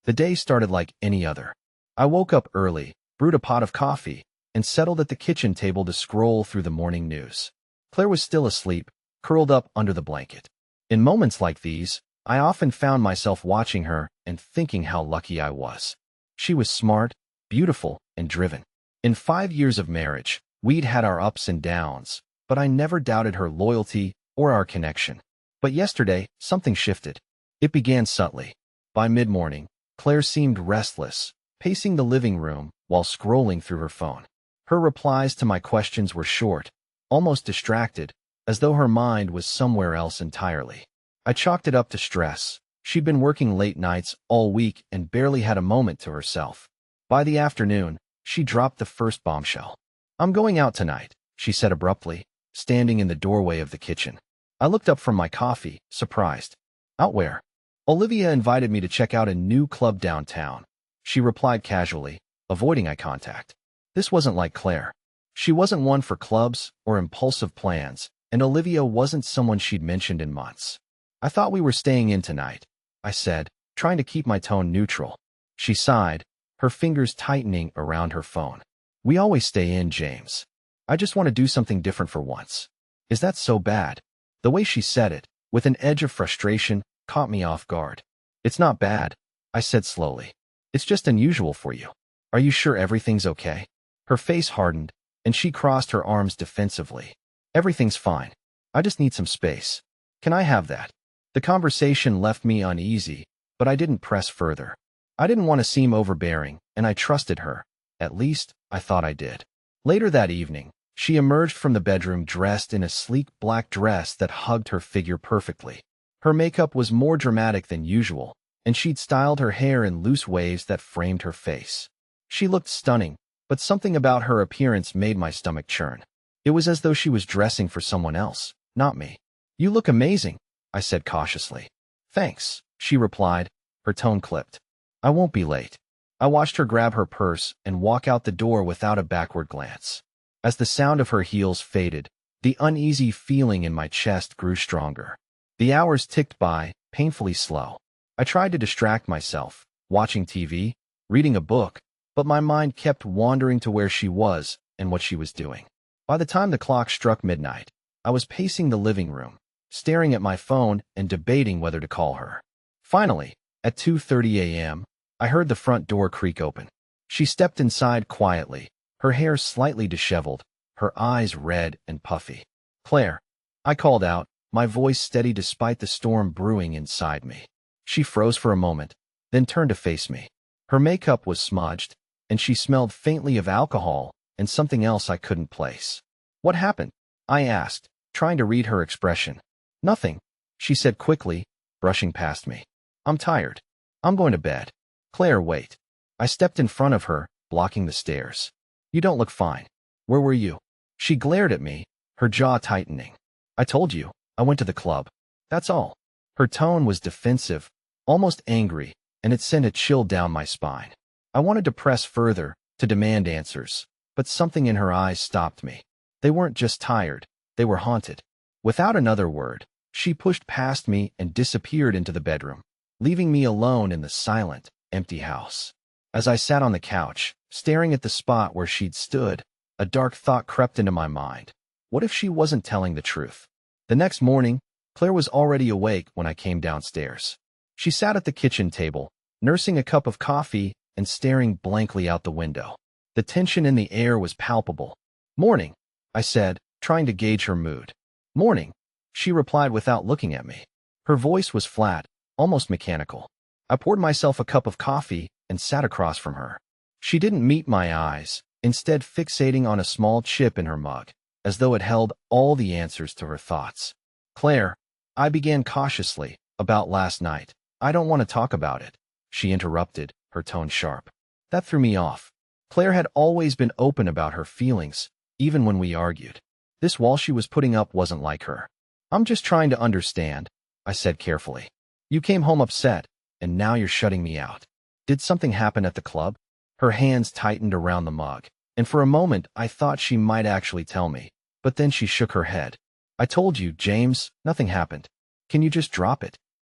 The day started like any other. I woke up early, brewed a pot of coffee, and settled at the kitchen table to scroll through the morning news. Claire was still asleep, curled up under the blanket. In moments like these, I often found myself watching her and thinking how lucky I was. She was smart, beautiful, and driven. In 5 years of marriage, we'd had our ups and downs, but I never doubted her loyalty or our connection. But yesterday, something shifted. It began subtly. By mid-morning, Claire seemed restless, pacing the living room while scrolling through her phone. Her replies to my questions were short, almost distracted, as though her mind was somewhere else entirely. I chalked it up to stress. She'd been working late nights all week and barely had a moment to herself. By the afternoon, she dropped the first bombshell. "I'm going out tonight," she said abruptly, standing in the doorway of the kitchen. I looked up from my coffee, surprised. "Out where?" "Olivia invited me to check out a new club downtown," she replied casually, avoiding eye contact. This wasn't like Claire. She wasn't one for clubs or impulsive plans, and Olivia wasn't someone she'd mentioned in months. "I thought we were staying in tonight," I said, trying to keep my tone neutral. She sighed, her fingers tightening around her phone. "We always stay in, James. I just want to do something different for once." "Is that so bad?" The way she said it, with an edge of frustration, caught me off guard. "It's not bad," I said slowly. "It's just unusual for you. Are you sure everything's okay?" Her face hardened, and she crossed her arms defensively. "Everything's fine. I just need some space. Can I have that?" The conversation left me uneasy, but I didn't press further. I didn't want to seem overbearing, and I trusted her. At least, I thought I did. Later that evening, she emerged from the bedroom dressed in a sleek black dress that hugged her figure perfectly. Her makeup was more dramatic than usual, and she'd styled her hair in loose waves that framed her face. She looked stunning, but something about her appearance made my stomach churn. It was as though she was dressing for someone else, not me. "You look amazing," I said cautiously. "Thanks," she replied, her tone clipped. "I won't be late." I watched her grab her purse and walk out the door without a backward glance. As the sound of her heels faded, the uneasy feeling in my chest grew stronger. The hours ticked by, painfully slow. I tried to distract myself, watching TV, reading a book, but my mind kept wandering to where she was and what she was doing. By the time the clock struck midnight, I was pacing the living room, staring at my phone and debating whether to call her. Finally, at 2:30 a.m., I heard the front door creak open. She stepped inside quietly, her hair slightly disheveled, her eyes red and puffy. "Claire," I called out, my voice steady despite the storm brewing inside me. She froze for a moment, then turned to face me. Her makeup was smudged, and she smelled faintly of alcohol and something else I couldn't place. "What happened?" I asked, trying to read her expression. "Nothing," she said quickly, brushing past me. "I'm tired. I'm going to bed." "Claire, wait." I stepped in front of her, blocking the stairs. "You don't look fine. Where were you?" She glared at me, her jaw tightening. "I told you, I went to the club. That's all." Her tone was defensive, almost angry, and it sent a chill down my spine. I wanted to press further, to demand answers, but something in her eyes stopped me. They weren't just tired, they were haunted. Without another word, she pushed past me and disappeared into the bedroom, leaving me alone in the silent, empty house. As I sat on the couch, staring at the spot where she'd stood, a dark thought crept into my mind. What if she wasn't telling the truth? The next morning, Claire was already awake when I came downstairs. She sat at the kitchen table, nursing a cup of coffee and staring blankly out the window. The tension in the air was palpable. "Morning," I said, trying to gauge her mood. "Morning," she replied without looking at me. Her voice was flat, almost mechanical. I poured myself a cup of coffee and sat across from her. She didn't meet my eyes, instead fixating on a small chip in her mug, as though it held all the answers to her thoughts. "Claire," I began cautiously, "about last night. I don't want to talk about it," she interrupted, her tone sharp. That threw me off. Claire had always been open about her feelings, even when we argued. This wall she was putting up wasn't like her. "I'm just trying to understand," I said carefully. "You came home upset, and now you're shutting me out. Did something happen at the club?" Her hands tightened around the mug, and for a moment I thought she might actually tell me, but then she shook her head. "I told you, James, nothing happened. Can you just drop it?"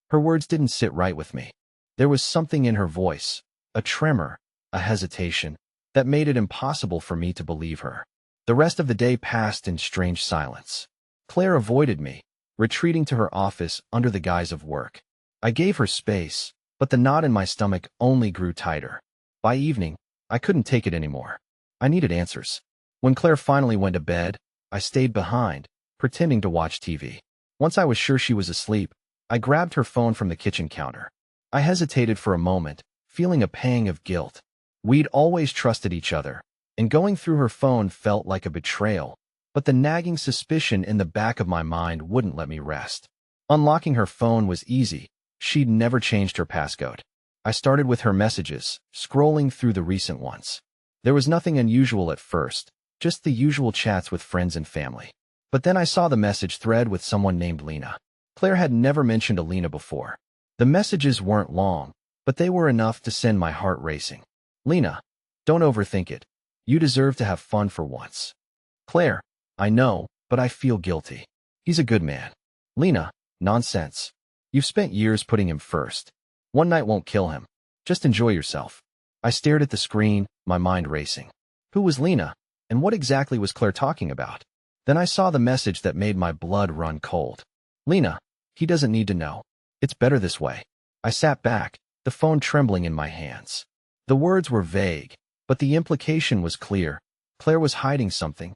Her words didn't sit right with me. There was something in her voice, a tremor, a hesitation, that made it impossible for me to believe her. The rest of the day passed in strange silence. Claire avoided me, retreating to her office under the guise of work. I gave her space, but the knot in my stomach only grew tighter. By evening, I couldn't take it anymore. I needed answers. When Claire finally went to bed, I stayed behind, pretending to watch TV. Once I was sure she was asleep, I grabbed her phone from the kitchen counter. I hesitated for a moment, feeling a pang of guilt. We'd always trusted each other, and going through her phone felt like a betrayal, but the nagging suspicion in the back of my mind wouldn't let me rest. Unlocking her phone was easy. She'd never changed her passcode. I started with her messages, scrolling through the recent ones. There was nothing unusual at first, just the usual chats with friends and family. But then I saw the message thread with someone named Lena. Claire had never mentioned Alina before. The messages weren't long, but they were enough to send my heart racing. Lena, don't overthink it. You deserve to have fun for once. Claire, I know, but I feel guilty. He's a good man. Lena, nonsense. You've spent years putting him first. One night won't kill him. Just enjoy yourself. I stared at the screen, my mind racing. Who was Lena, and what exactly was Claire talking about? Then I saw the message that made my blood run cold. Lena, he doesn't need to know. It's better this way. I sat back, the phone trembling in my hands. The words were vague, but the implication was clear. Claire was hiding something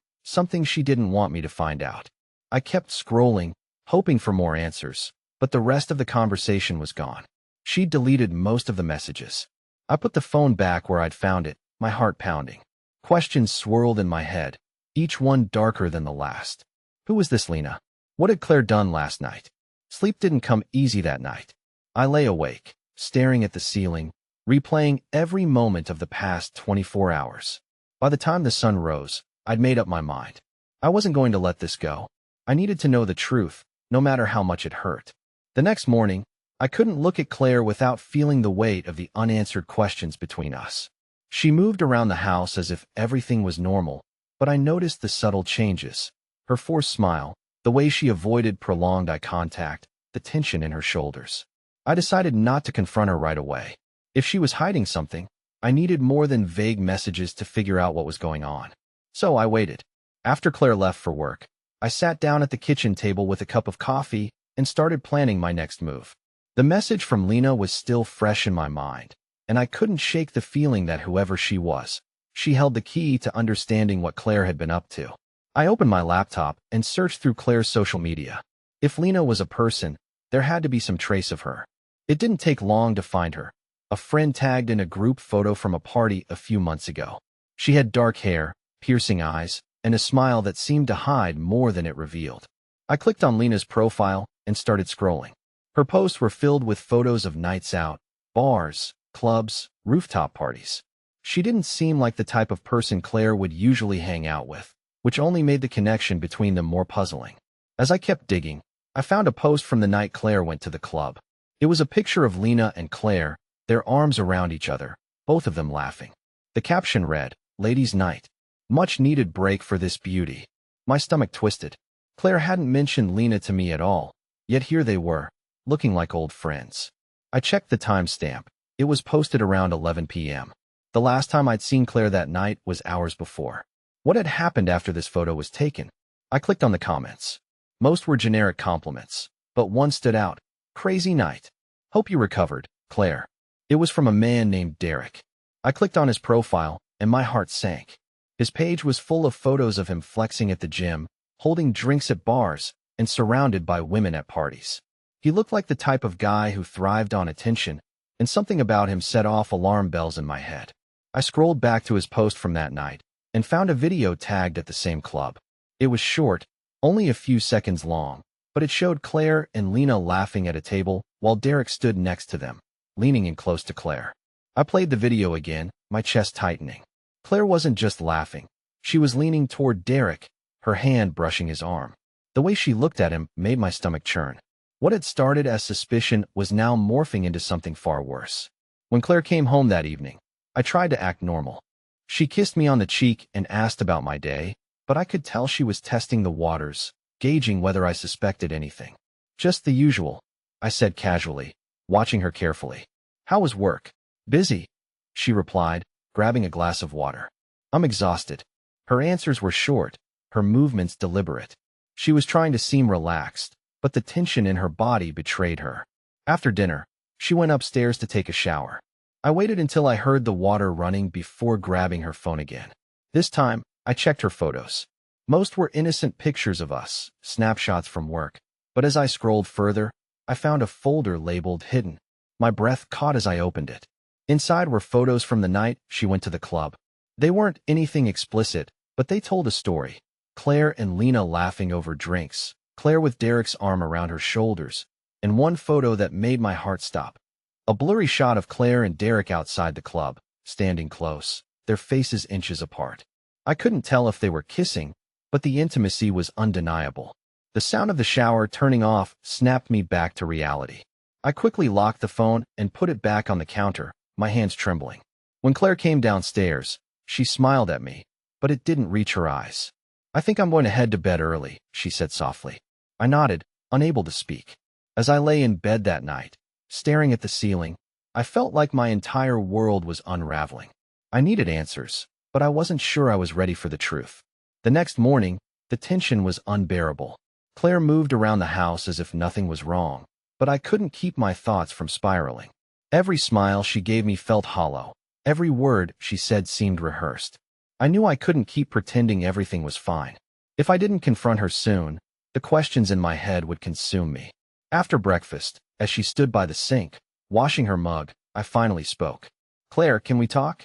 she didn't want me to find out. I kept scrolling, hoping for more answers, but the rest of the conversation was gone. She'd deleted most of the messages. I put the phone back where I'd found it, my heart pounding. Questions swirled in my head, each one darker than the last. Who was this Lena? What had Claire done last night? Sleep didn't come easy that night. I lay awake, staring at the ceiling, replaying every moment of the past 24 hours. By the time the sun rose, I'd made up my mind. I wasn't going to let this go. I needed to know the truth, no matter how much it hurt. The next morning, I couldn't look at Claire without feeling the weight of the unanswered questions between us. She moved around the house as if everything was normal, but I noticed the subtle changes. Her forced smile, the way she avoided prolonged eye contact, the tension in her shoulders. I decided not to confront her right away. If she was hiding something, I needed more than vague messages to figure out what was going on. So I waited. After Claire left for work, I sat down at the kitchen table with a cup of coffee and started planning my next move. The message from Lena was still fresh in my mind, and I couldn't shake the feeling that whoever she was, she held the key to understanding what Claire had been up to. I opened my laptop and searched through Claire's social media. If Lena was a person, there had to be some trace of her. It didn't take long to find her. A friend tagged in a group photo from a party a few months ago. She had dark hair, piercing eyes, and a smile that seemed to hide more than it revealed. I clicked on Lena's profile and started scrolling. Her posts were filled with photos of nights out, bars, clubs, rooftop parties. She didn't seem like the type of person Claire would usually hang out with, which only made the connection between them more puzzling. As I kept digging, I found a post from the night Claire went to the club. It was a picture of Lena and Claire, their arms around each other, both of them laughing. The caption read, "Ladies' Night. Much needed break for this beauty." My stomach twisted. Claire hadn't mentioned Lena to me at all, yet here they were, looking like old friends. I checked the timestamp. It was posted around 11 p.m. The last time I'd seen Claire that night was hours before. What had happened after this photo was taken? I clicked on the comments. Most were generic compliments, but one stood out. "Crazy night. Hope you recovered, Claire." It was from a man named Derek. I clicked on his profile, and my heart sank. His page was full of photos of him flexing at the gym, holding drinks at bars, and surrounded by women at parties. He looked like the type of guy who thrived on attention, and something about him set off alarm bells in my head. I scrolled back to his post from that night, and found a video tagged at the same club. It was short, only a few seconds long, but it showed Claire and Lena laughing at a table while Derek stood next to them, leaning in close to Claire. I played the video again, my chest tightening. Claire wasn't just laughing. She was leaning toward Derek, her hand brushing his arm. The way she looked at him made my stomach churn. What had started as suspicion was now morphing into something far worse. When Claire came home that evening, I tried to act normal. She kissed me on the cheek and asked about my day, but I could tell she was testing the waters, gauging whether I suspected anything. "Just the usual," I said casually, watching her carefully. How was work? Busy, she replied, grabbing a glass of water. I'm exhausted. Her answers were short, her movements deliberate. She was trying to seem relaxed, but the tension in her body betrayed her. After dinner, she went upstairs to take a shower. I waited until I heard the water running before grabbing her phone again. This time, I checked her photos. Most were innocent pictures of us, snapshots from work, but as I scrolled further, I found a folder labeled Hidden. My breath caught as I opened it. Inside were photos from the night she went to the club. They weren't anything explicit, but they told a story. Claire and Lena laughing over drinks, Claire with Derek's arm around her shoulders, and one photo that made my heart stop. A blurry shot of Claire and Derek outside the club, standing close, their faces inches apart. I couldn't tell if they were kissing, but the intimacy was undeniable. The sound of the shower turning off snapped me back to reality. I quickly locked the phone and put it back on the counter, my hands trembling. When Claire came downstairs, she smiled at me, but it didn't reach her eyes. I think I'm going to head to bed early, she said softly. I nodded, unable to speak. As I lay in bed that night, staring at the ceiling, I felt like my entire world was unraveling. I needed answers, but I wasn't sure I was ready for the truth. The next morning, the tension was unbearable. Claire moved around the house as if nothing was wrong, but I couldn't keep my thoughts from spiraling. Every smile she gave me felt hollow. Every word she said seemed rehearsed. I knew I couldn't keep pretending everything was fine. If I didn't confront her soon, the questions in my head would consume me. After breakfast, as she stood by the sink, washing her mug, I finally spoke. Claire, can we talk?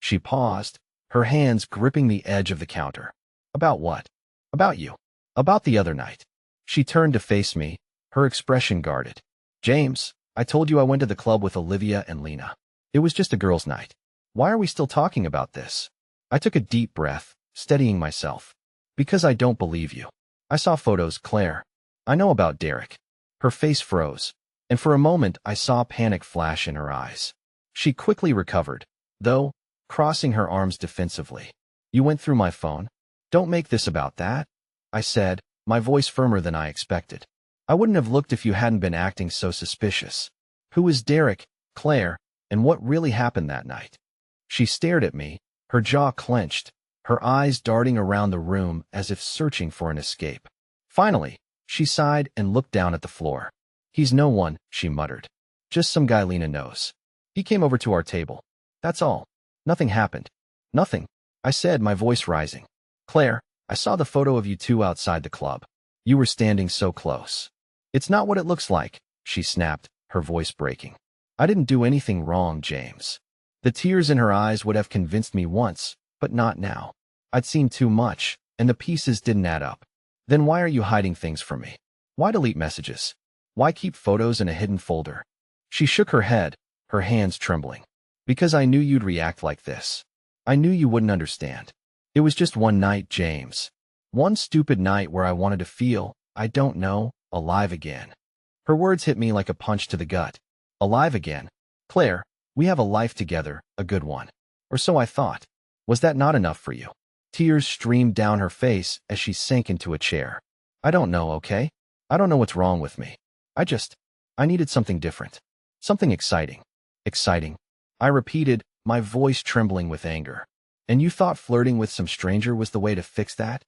She paused, her hands gripping the edge of the counter. About what? About you. About the other night. She turned to face me, her expression guarded. James, I told you I went to the club with Olivia and Lena. It was just a girls' night. Why are we still talking about this? I took a deep breath, steadying myself. Because I don't believe you. I saw photos, Claire. I know about Derek. Her face froze, and for a moment I saw panic flash in her eyes. She quickly recovered, though, crossing her arms defensively. You went through my phone? Don't make this about that, I said, my voice firmer than I expected. I wouldn't have looked if you hadn't been acting so suspicious. Who is Derek, Claire, and what really happened that night? She stared at me, her jaw clenched, her eyes darting around the room as if searching for an escape. Finally, she sighed and looked down at the floor. He's no one, she muttered. Just some guy Lena knows. He came over to our table. That's all. Nothing happened. Nothing, I said, my voice rising. Claire, I saw the photo of you two outside the club. You were standing so close. It's not what it looks like, she snapped, her voice breaking. I didn't do anything wrong, James. The tears in her eyes would have convinced me once, but not now. I'd seen too much, and the pieces didn't add up. Then why are you hiding things from me? Why delete messages? Why keep photos in a hidden folder? She shook her head, her hands trembling. Because I knew you'd react like this. I knew you wouldn't understand. It was just one night, James. One stupid night where I wanted to feel, I don't know, alive again. Her words hit me like a punch to the gut. Alive again? Claire, we have a life together, a good one. Or so I thought. Was that not enough for you? Tears streamed down her face as she sank into a chair. I don't know, okay? I don't know what's wrong with me. I needed something different. Something exciting. Exciting. I repeated, my voice trembling with anger. And you thought flirting with some stranger was the way to fix that?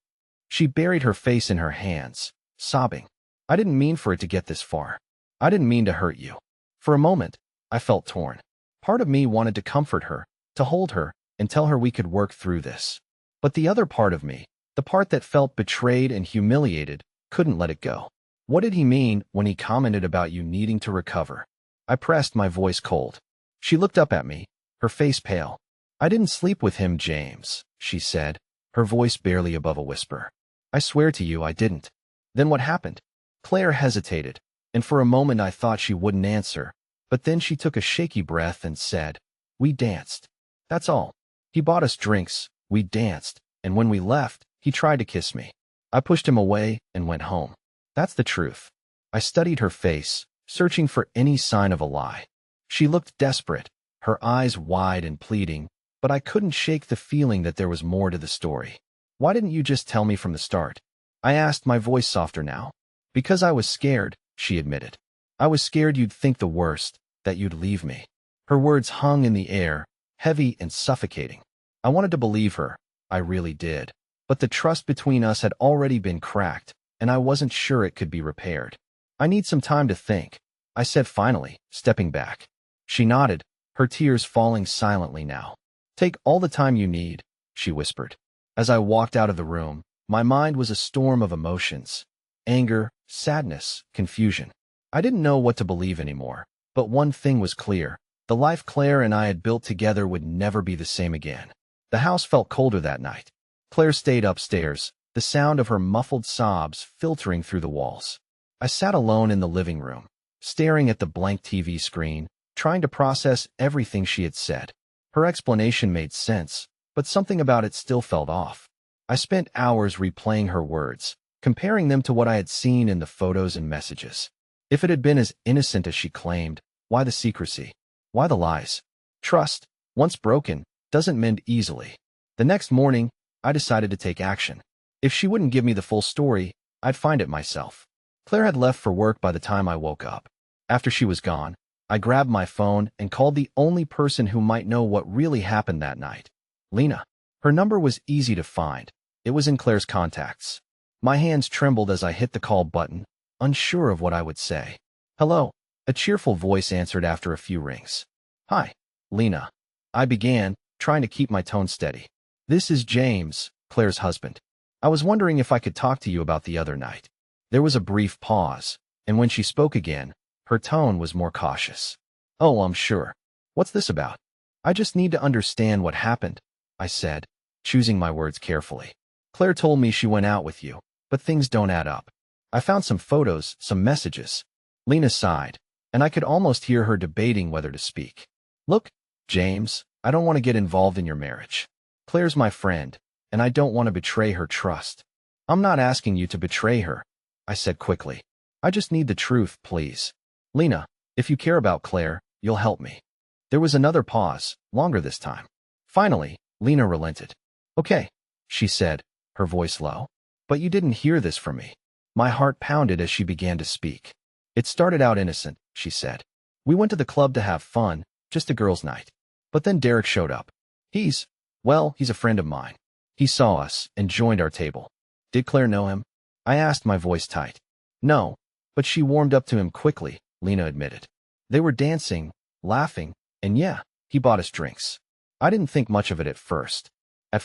She buried her face in her hands, sobbing. I didn't mean for it to get this far. I didn't mean to hurt you. For a moment, I felt torn. Part of me wanted to comfort her, to hold her, and tell her we could work through this. But the other part of me, the part that felt betrayed and humiliated, couldn't let it go. What did he mean when he commented about you needing to recover? I pressed, my voice cold. She looked up at me, her face pale. I didn't sleep with him, James, she said, her voice barely above a whisper. I swear to you I didn't. Then what happened? Claire hesitated, and for a moment I thought she wouldn't answer, but then she took a shaky breath and said, We danced. That's all. He bought us drinks, we danced, and when we left, he tried to kiss me. I pushed him away and went home. That's the truth. I studied her face, searching for any sign of a lie. She looked desperate, her eyes wide and pleading, but I couldn't shake the feeling that there was more to the story. Why didn't you just tell me from the start? I asked, my voice softer now. Because I was scared, she admitted. I was scared you'd think the worst, that you'd leave me. Her words hung in the air, heavy and suffocating. I wanted to believe her. I really did. But the trust between us had already been cracked, and I wasn't sure it could be repaired. I need some time to think, I said finally, stepping back. She nodded, her tears falling silently now. Take all the time you need, she whispered. As I walked out of the room, my mind was a storm of emotions. Anger, sadness, confusion. I didn't know what to believe anymore, but one thing was clear. The life Claire and I had built together would never be the same again. The house felt colder that night. Claire stayed upstairs, the sound of her muffled sobs filtering through the walls. I sat alone in the living room, staring at the blank TV screen, trying to process everything she had said. Her explanation made sense, but something about it still felt off. I spent hours replaying her words, comparing them to what I had seen in the photos and messages. If it had been as innocent as she claimed, why the secrecy? Why the lies? Trust, once broken, doesn't mend easily. The next morning, I decided to take action. If she wouldn't give me the full story, I'd find it myself. Claire had left for work by the time I woke up. After she was gone, I grabbed my phone and called the only person who might know what really happened that night. Lena. Her number was easy to find. It was in Claire's contacts. My hands trembled as I hit the call button, unsure of what I would say. Hello. A cheerful voice answered after a few rings. Hi, Lena. I began, trying to keep my tone steady. This is James, Claire's husband. I was wondering if I could talk to you about the other night. There was a brief pause, and when she spoke again, her tone was more cautious. Oh, I'm sure. What's this about? I just need to understand what happened, I said, choosing my words carefully. Claire told me she went out with you, but things don't add up. I found some photos, some messages. Lena sighed, and I could almost hear her debating whether to speak. Look, James, I don't want to get involved in your marriage. Claire's my friend, and I don't want to betray her trust. I'm not asking you to betray her, I said quickly. I just need the truth, please. Lena, if you care about Claire, you'll help me. There was another pause, longer this time. Finally, Lena relented. Okay, she said, her voice low. But you didn't hear this from me. My heart pounded as she began to speak. It started out innocent, she said. We went to the club to have fun, just a girls' night. But then Derek showed up. He's a friend of mine. He saw us and joined our table. Did Claire know him? I asked, my voice tight. No, but she warmed up to him quickly, Lena admitted. They were dancing, laughing, and yeah, he bought us drinks. I didn't think much of it at first. I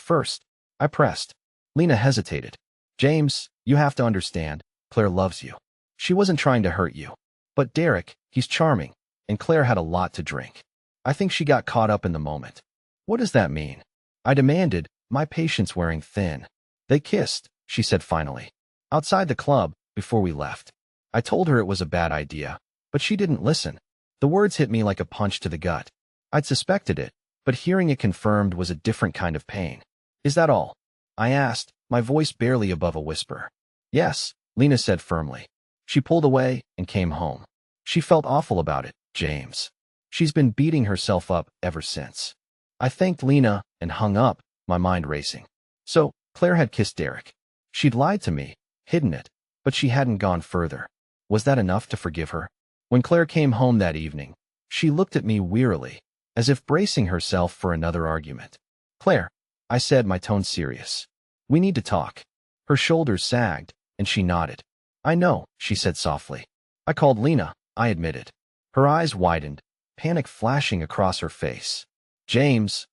pressed. Lena hesitated. James, you have to understand, Claire loves you. She wasn't trying to hurt you. But Derek, he's charming, and Claire had a lot to drink. I think she got caught up in the moment. What does that mean? I demanded, my patience wearing thin. They kissed, she said finally. Outside the club, before we left. I told her it was a bad idea, but she didn't listen. The words hit me like a punch to the gut. I'd suspected it, but hearing it confirmed was a different kind of pain. Is that all? I asked, my voice barely above a whisper. Yes, Lena said firmly. She pulled away and came home. She felt awful about it, James. She's been beating herself up ever since. I thanked Lena and hung up, my mind racing. So, Claire had kissed Derek. She'd lied to me, hidden it, but she hadn't gone further. Was that enough to forgive her? When Claire came home that evening, she looked at me wearily, as if bracing herself for another argument. Claire, I said, my tone serious. We need to talk. Her shoulders sagged, and she nodded. I know, she said softly. I called Lena, I admitted. Her eyes widened, panic flashing across her face. James,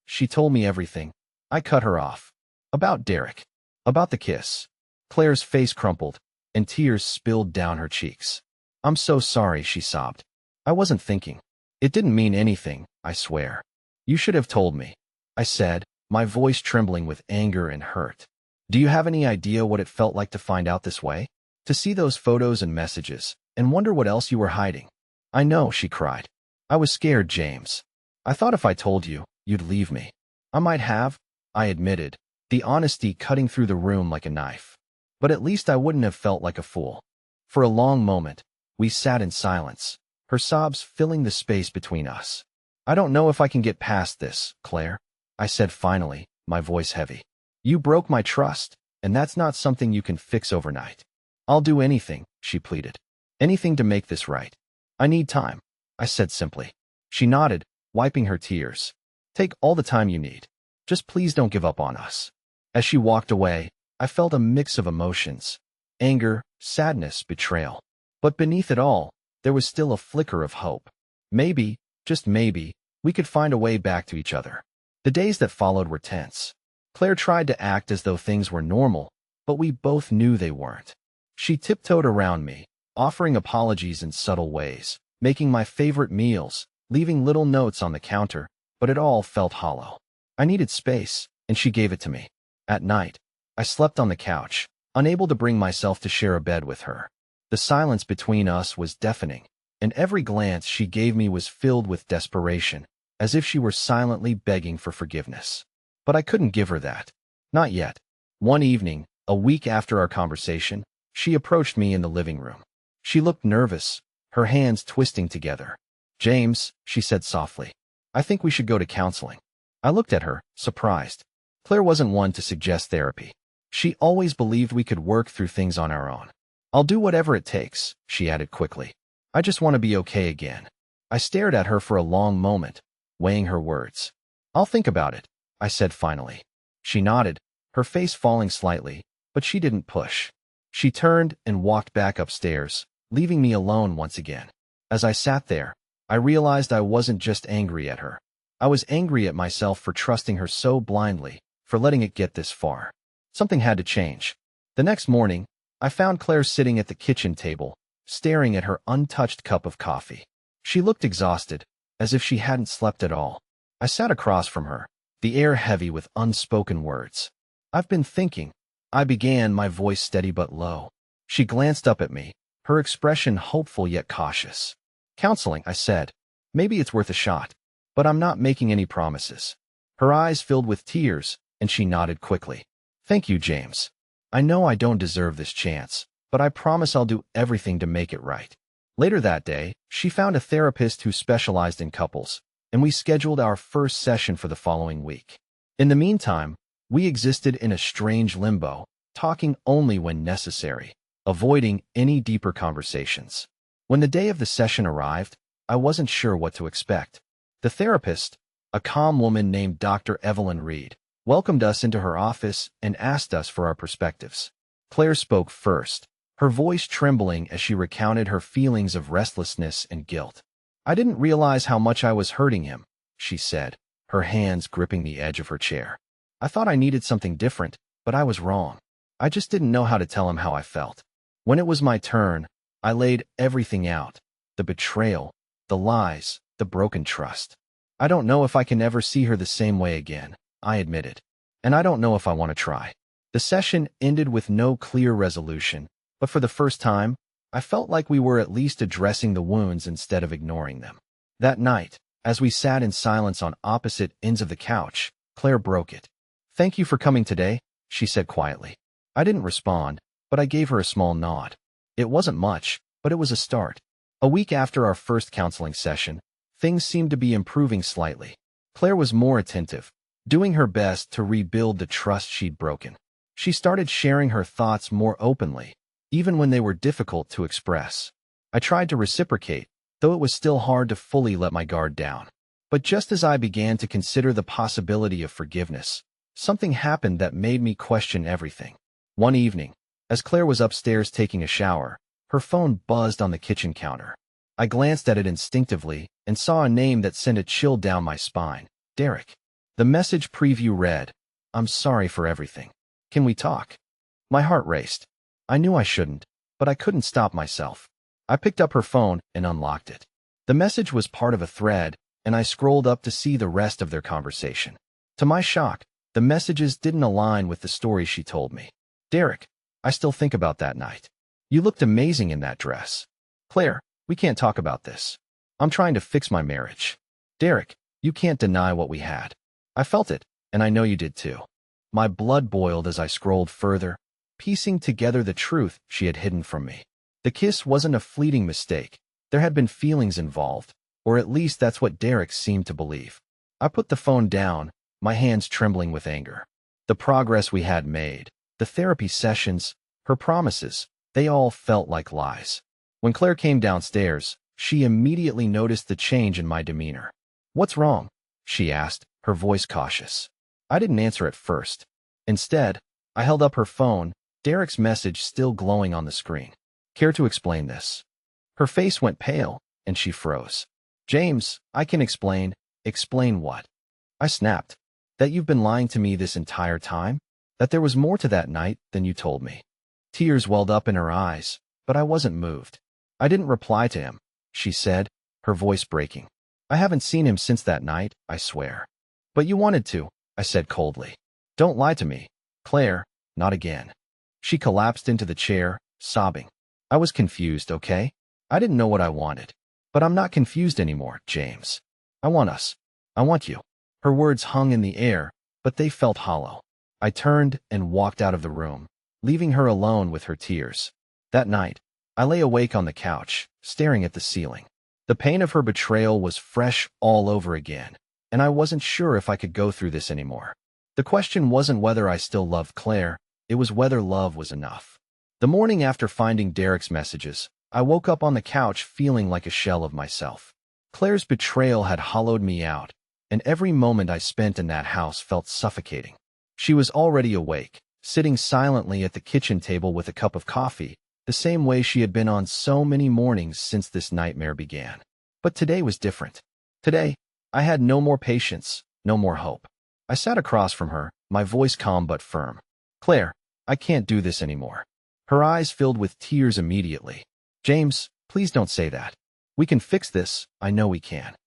she told me everything. I cut her off. About Derek. About the kiss. Claire's face crumpled, and tears spilled down her cheeks. I'm so sorry, she sobbed. I wasn't thinking. It didn't mean anything, I swear. You should have told me, I said, my voice trembling with anger and hurt. Do you have any idea what it felt like to find out this way? To see those photos and messages, and wonder what else you were hiding? I know, she cried. I was scared, James. I thought if I told you, you'd leave me. I might have, I admitted, the honesty cutting through the room like a knife. But at least I wouldn't have felt like a fool. For a long moment, we sat in silence, her sobs filling the space between us. I don't know if I can get past this, Claire, I said finally, my voice heavy. You broke my trust, and that's not something you can fix overnight. I'll do anything, she pleaded. Anything to make this right. I need time, I said simply. She nodded, wiping her tears. Take all the time you need. Just please don't give up on us. As she walked away, I felt a mix of emotions. Anger, sadness, betrayal. But beneath it all, there was still a flicker of hope. Maybe, just maybe, we could find a way back to each other. The days that followed were tense. Claire tried to act as though things were normal, but we both knew they weren't. She tiptoed around me, offering apologies in subtle ways, making my favorite meals, leaving little notes on the counter, but it all felt hollow. I needed space, and she gave it to me. At night, I slept on the couch, unable to bring myself to share a bed with her. The silence between us was deafening, and every glance she gave me was filled with desperation, as if she were silently begging for forgiveness. But I couldn't give her that. Not yet. One evening, a week after our conversation, she approached me in the living room. She looked nervous, her hands twisting together. "James," she said softly, "I think we should go to counseling." I looked at her, surprised. Claire wasn't one to suggest therapy. She always believed we could work through things on our own. "I'll do whatever it takes," she added quickly. "I just want to be okay again." I stared at her for a long moment, weighing her words. "I'll think about it," I said finally. She nodded, her face falling slightly, but she didn't push. She turned and walked back upstairs, leaving me alone once again. As I sat there, I realized I wasn't just angry at her. I was angry at myself for trusting her so blindly, for letting it get this far. Something had to change. The next morning, I found Claire sitting at the kitchen table, staring at her untouched cup of coffee. She looked exhausted, as if she hadn't slept at all. I sat across from her, the air heavy with unspoken words. "I've been thinking," I began, my voice steady but low. She glanced up at me, her expression hopeful yet cautious. "Counseling," I said. "Maybe it's worth a shot, but I'm not making any promises." Her eyes filled with tears, and she nodded quickly. "Thank you, James. I know I don't deserve this chance, but I promise I'll do everything to make it right." Later that day, she found a therapist who specialized in couples, and we scheduled our first session for the following week. In the meantime, we existed in a strange limbo, talking only when necessary, avoiding any deeper conversations. When the day of the session arrived, I wasn't sure what to expect. The therapist, a calm woman named Dr. Evelyn Reed, welcomed us into her office and asked us for our perspectives. Claire spoke first, her voice trembling as she recounted her feelings of restlessness and guilt. "I didn't realize how much I was hurting him," she said, her hands gripping the edge of her chair. "I thought I needed something different, but I was wrong. I just didn't know how to tell him how I felt." When it was my turn, I laid everything out: the betrayal, the lies, the broken trust. "I don't know if I can ever see her the same way again," I admitted. "And I don't know if I want to try." The session ended with no clear resolution, but for the first time, I felt like we were at least addressing the wounds instead of ignoring them. That night, as we sat in silence on opposite ends of the couch, Claire broke it. "Thank you for coming today," she said quietly. I didn't respond, but I gave her a small nod. It wasn't much, but it was a start. A week after our first counseling session, things seemed to be improving slightly. Claire was more attentive, doing her best to rebuild the trust she'd broken. She started sharing her thoughts more openly, even when they were difficult to express. I tried to reciprocate, though it was still hard to fully let my guard down. But just as I began to consider the possibility of forgiveness, something happened that made me question everything. One evening, as Claire was upstairs taking a shower, her phone buzzed on the kitchen counter. I glanced at it instinctively and saw a name that sent a chill down my spine: Derek. The message preview read, "I'm sorry for everything. Can we talk?" My heart raced. I knew I shouldn't, but I couldn't stop myself. I picked up her phone and unlocked it. The message was part of a thread, and I scrolled up to see the rest of their conversation. To my shock, the messages didn't align with the story she told me. "Derek, I still think about that night. You looked amazing in that dress." "Claire, we can't talk about this. I'm trying to fix my marriage." "Derek, you can't deny what we had. I felt it, and I know you did too." My blood boiled as I scrolled further, piecing together the truth she had hidden from me. The kiss wasn't a fleeting mistake. There had been feelings involved, or at least that's what Derek seemed to believe. I put the phone down, my hands trembling with anger. The progress we had made, the therapy sessions, her promises, they all felt like lies. When Claire came downstairs, She immediately noticed the change in my demeanor. "What's wrong?" she asked, her voice cautious. I didn't answer at first. Instead, I held up her phone, Derek's message still glowing on the screen. "Care to explain this?" Her face went pale, and she froze. "James, I can explain." "Explain what?" I snapped. "That you've been lying to me this entire time? That there was more to that night than you told me?" Tears welled up in her eyes, but I wasn't moved. "I didn't reply to him," she said, her voice breaking. "I haven't seen him since that night, I swear." "But you wanted to," I said coldly. "Don't lie to me, Claire, not again." She collapsed into the chair, sobbing. "I was confused, okay? I didn't know what I wanted. But I'm not confused anymore, James. I want us. I want you." Her words hung in the air, but they felt hollow. I turned and walked out of the room, leaving her alone with her tears. That night, I lay awake on the couch, staring at the ceiling. The pain of her betrayal was fresh all over again, and I wasn't sure if I could go through this anymore. The question wasn't whether I still loved Claire, it was whether love was enough. The morning after finding Derek's messages, I woke up on the couch feeling like a shell of myself. Claire's betrayal had hollowed me out, and every moment I spent in that house felt suffocating. She was already awake, sitting silently at the kitchen table with a cup of coffee, the same way she had been on so many mornings since this nightmare began. But today was different. Today, I had no more patience, no more hope. I sat across from her, my voice calm but firm. "Claire, I can't do this anymore." Her eyes filled with tears immediately. "James, please don't say that. We can fix this, I know we can."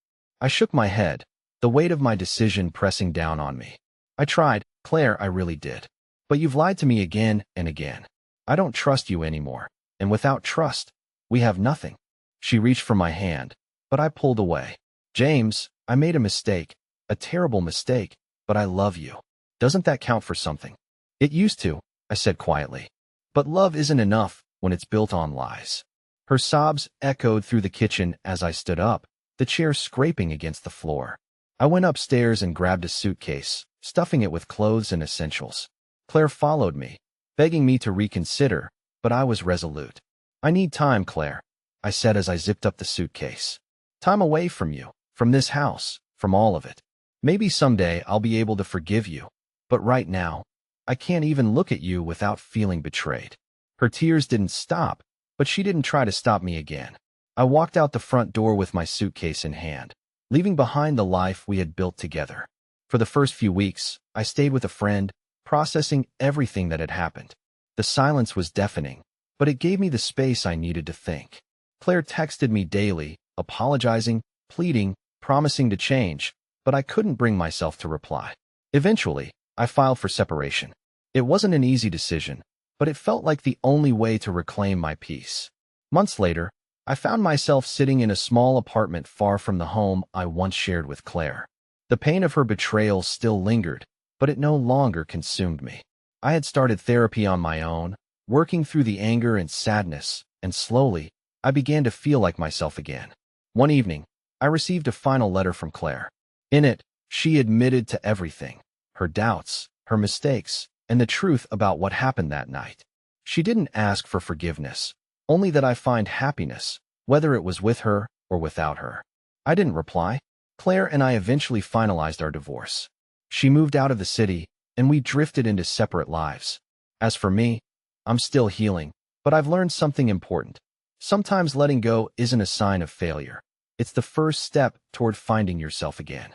I shook my head, the weight of my decision pressing down on me. "I tried, Claire, I really did. But you've lied to me again and again. I don't trust you anymore, and without trust, we have nothing." She reached for my hand, but I pulled away. "James, I made a mistake, a terrible mistake, but I love you. Doesn't that count for something?" "It used to," I said quietly. "But love isn't enough when it's built on lies." Her sobs echoed through the kitchen as I stood up, the chair scraping against the floor. I went upstairs and grabbed a suitcase, stuffing it with clothes and essentials. Claire followed me, begging me to reconsider, but I was resolute. "I need time, Claire," I said as I zipped up the suitcase. "Time away from you, from this house, from all of it. Maybe someday I'll be able to forgive you, but right now, I can't even look at you without feeling betrayed." Her tears didn't stop, but she didn't try to stop me again. I walked out the front door with my suitcase in hand, leaving behind the life we had built together. For the first few weeks, I stayed with a friend, processing everything that had happened. The silence was deafening, but it gave me the space I needed to think. Claire texted me daily, apologizing, pleading, promising to change, but I couldn't bring myself to reply. Eventually, I filed for separation. It wasn't an easy decision, but it felt like the only way to reclaim my peace. Months later, I found myself sitting in a small apartment far from the home I once shared with Claire. The pain of her betrayal still lingered, but it no longer consumed me. I had started therapy on my own, working through the anger and sadness, and slowly, I began to feel like myself again. One evening, I received a final letter from Claire. In it, she admitted to everything, her doubts, her mistakes, and the truth about what happened that night. She didn't ask for forgiveness, only that I find happiness, whether it was with her or without her. I didn't reply. Claire and I eventually finalized our divorce. She moved out of the city, and we drifted into separate lives. As for me, I'm still healing, but I've learned something important. Sometimes letting go isn't a sign of failure. It's the first step toward finding yourself again.